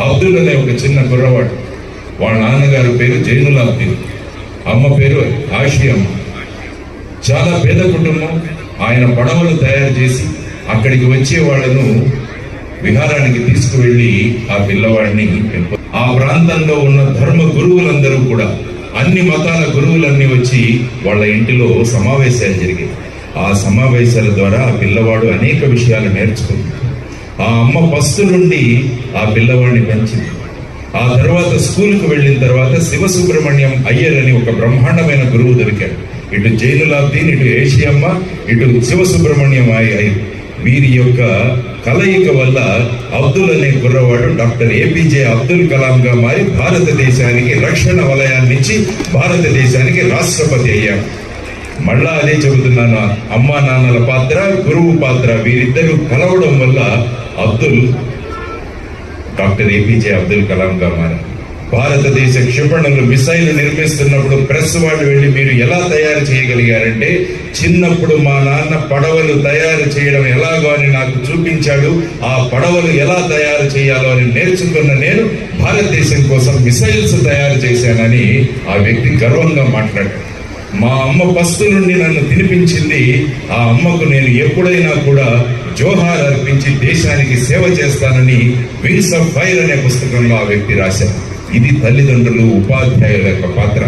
అబ్దుల్ అనే ఒక చిన్న కుర్రవాడు. వాళ్ళ నాన్నగారు పేరు జైనులాబ్దీన్, అమ్మ పేరు ఆషియమ్మ. చాలా పేద కుటుంబం. ఆయన పడవలు తయారు చేసి అక్కడికి వచ్చే వాళ్లను విహారానికి తీసుకువెళ్లి ఆ పిల్లవాడిని ఆ ప్రాంతంలో ఉన్న ధర్మ గురువులందరూ కూడా, అన్ని మతాల గురువులన్నీ వచ్చి వాళ్ళ ఇంటిలో సమావేశాలు జరిగాయి. ఆ సమావేశాల ద్వారా ఆ పిల్లవాడు అనేక విషయాలు నేర్చుకుంది. ఆ అమ్మ పస్తు నుండి ఆ పిల్లవాడిని పెంచింది. ఆ తర్వాత స్కూల్కి వెళ్ళిన తర్వాత శివసుబ్రహ్మణ్యం అయ్యర్ అని ఒక బ్రహ్మాండమైన గురువు దొరికాడు. ఇటు జైనులాబ్దీన్, ఇటు ఏషియమ్మ, ఇటు శివసుబ్రహ్మణ్యం అయ్యర్. వీరి యొక్క కలయిక వల్ల అబ్దుల్ అనే కుర్రవాడు డాక్టర్ ఏపీజే అబ్దుల్ కలాంగా మారి భారతదేశానికి రక్షణ వలయాన్ని ఇచ్చి భారతదేశానికి రాష్ట్రపతి అయ్యాడు. మళ్ళా అదే చెబుతున్నాను, అమ్మా నాన్నల పాత్ర, గురువు పాత్ర, వీరిద్దరూ కలవడం వల్ల అబ్దుల్ డాక్టర్ ఏపీజే అబ్దుల్ కలాంగా మారారు. భారతదేశ క్షిపణులు మిసైల్ నిర్మిస్తున్నప్పుడు ప్రెస్ వాళ్ళు వెళ్ళి మీరు ఎలా తయారు చేయగలిగారంటే, చిన్నప్పుడు మా నాన్న పడవలు తయారు చేయడం ఎలాగో అని నాకు చూపించాడు. ఆ పడవలు ఎలా తయారు చేయాలో అని నేర్చుకున్న నేను భారతదేశం కోసం మిసైల్స్ తయారు చేశానని ఆ వ్యక్తి గర్వంగా మాట్లాడాడు. మా అమ్మ పస్తు నుండి నన్ను తినిపించింది. ఆ అమ్మకు నేను ఎప్పుడైనా కూడా జోహార్ అర్పించి దేశానికి సేవ చేస్తానని వింగ్స్ ఆఫ్ ఫైర్ అనే పుస్తకంలో ఆ వ్యక్తి రాశారు. ఇది తల్లిదండ్రులు, ఉపాధ్యాయుల యొక్క పాత్ర.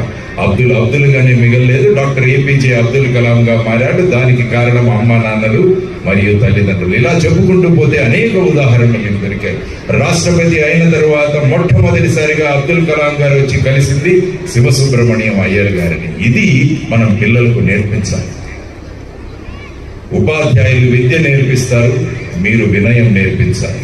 అబ్దుల్ గానే మిగలలేదు, డాక్టర్ ఏపీజే అబ్దుల్ కలాంగా మారాడు. దానికి కారణం అమ్మ నాన్నలు మరియు తల్లిదండ్రులు. ఇలా చెప్పుకుంటూ పోతే అనేక ఉదాహరణలు మీకు దొరికాయి. రాష్ట్రపతి అయిన తర్వాత మొట్టమొదటిసారిగా అబ్దుల్ కలాం గారు వచ్చి కలిసింది శివసుబ్రహ్మణ్యం అయ్యర్ గారిని. ఇది మనం పిల్లలకు నేర్పించాలి. ఉపాధ్యాయులు విద్య నేర్పిస్తారు, మీరు వినయం నేర్పించాలి.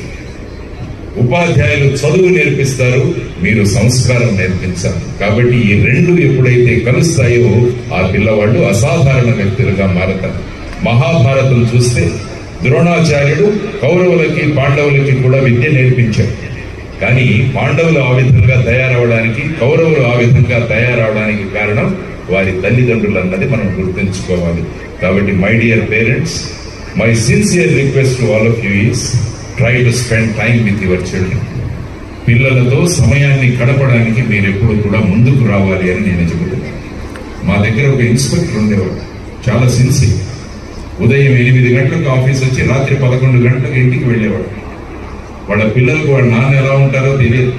ఉపాధ్యాయులు చదువు నేర్పిస్తారు, మీరు సంస్కారం నేర్పించాలి. కాబట్టి ఈ రెండు ఎప్పుడైతే కలుస్తాయో ఆ పిల్లవాళ్ళు అసాధారణ వ్యక్తులుగా మారతారు. మహాభారతం చూస్తే ద్రోణాచార్యుడు కౌరవులకి పాండవులకి కూడా విద్య నేర్పించాడు. కానీ పాండవులు ఆ విధంగా తయారవడానికి, కౌరవులు ఆ విధంగా తయారవడానికి కారణం వారి తల్లిదండ్రులు అన్నది మనం గుర్తుంచుకోవాలి. కాబట్టి my dear parents, my sincere request to all of you is try to spend time with your children. పిల్లలతో సమయాన్ని గడపడానికి మీరు ఎప్పుడు కూడా ముందుకు రావాలి అని నేను చెబుతున్నాను. మా దగ్గర ఒక ఇన్స్పెక్టర్ ఉండేవాడు, చాలా సిన్సియర్. ఉదయం 8 గంటలకు ఆఫీస్ వచ్చి రాత్రి 11 గంటలకు ఇంటికి వెళ్ళేవాడు. వాళ్ళ పిల్లలకు వాళ్ళ నాన్న ఎలా ఉంటారో తెలియదు.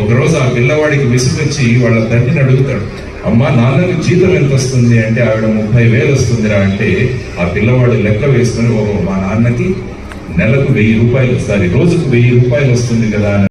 ఒకరోజు ఆ పిల్లవాడికి విసుగొచ్చి వాళ్ళ తండ్రిని అడుగుతాడు, అమ్మా నాన్నకి జీతం ఎంత వస్తుంది అంటే, ఆవిడ 30,000 వస్తుందిరా అంటే, ఆ పిల్లవాడు లెక్క వేసుకుని, మా నాన్నకి నెలకు 1,000 రూపాయలు, రోజుకు 1,000 రూపాయలు వస్తుంది కదా